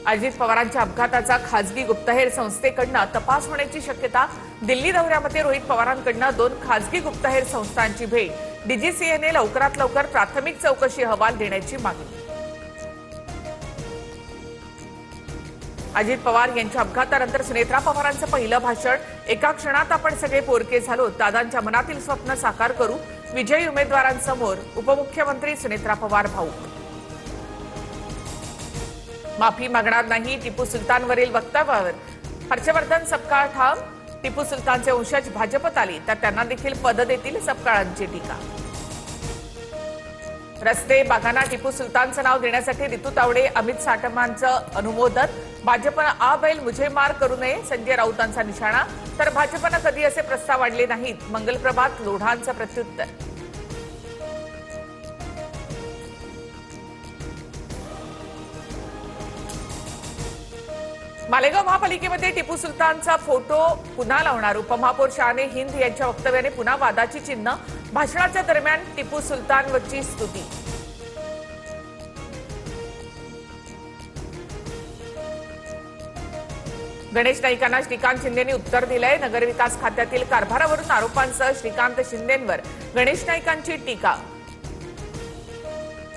अजित पवारांच्या अपघाताचा खासगी गुप्तहेर संस्थेकडून तपास होण्याची शक्यता। दिल्ली दौऱ्यामध्ये रोहित पवारांकडून 2 खासगी गुप्तहेर संस्थांची भेट। डीजीसीएने लवकरात लवकर प्राथमिक चौकशी अहवाल देण्याची मागणी। अजित पवार यांच्या अपघातानंतर सुनेत्रा पवारांचं पहिलं भाषण। एका क्षणात आपण सगळे पोरके झालो, दादांच्या मनातील स्वप्न साकार करू। विजयी उमेदवारांसमोर उपमुख्यमंत्री सुनेत्रा पवार भाऊक। माफी मागणार नाही टिपू सुलतानवरील वक्तव्यावर हर्षवर्धन सपकाळ ठाम। टिपू सुलतानचे वंशज भाजपत आले तर त्यांना देखील पद देतील, सपकाळांची टीका। रस्ते बागांना टिपू सुलतानचं नाव देण्यासाठी रितू तावडे अमित साटमांचं अनुमोदन। भाजपनं आ बैल मुझे मार करू नये संजय राऊतांचा निशाणा, तर भाजपनं कधी असे प्रस्ताव आणले नाहीत, मंगलप्रभात लोढांचं प्रत्युत्तर। मालेगाव महापालिकेमध्ये टिपू सुलतानचा फोटो पुन्हा लावणार। उपमहापौर शाहने हिंद यांच्या वक्तव्याने पुन्हा वादाची चिन्ह। भाषणाच्या दरम्यान टिपू सुलतानवरची स्तुती। गणेश नाईकांना श्रीकांत शिंदेंनी उत्तर दिलंय। नगरविकास खात्यातील कारभारावरून आरोपांसह श्रीकांत शिंदेंवर गणेश नाईकांची टीका।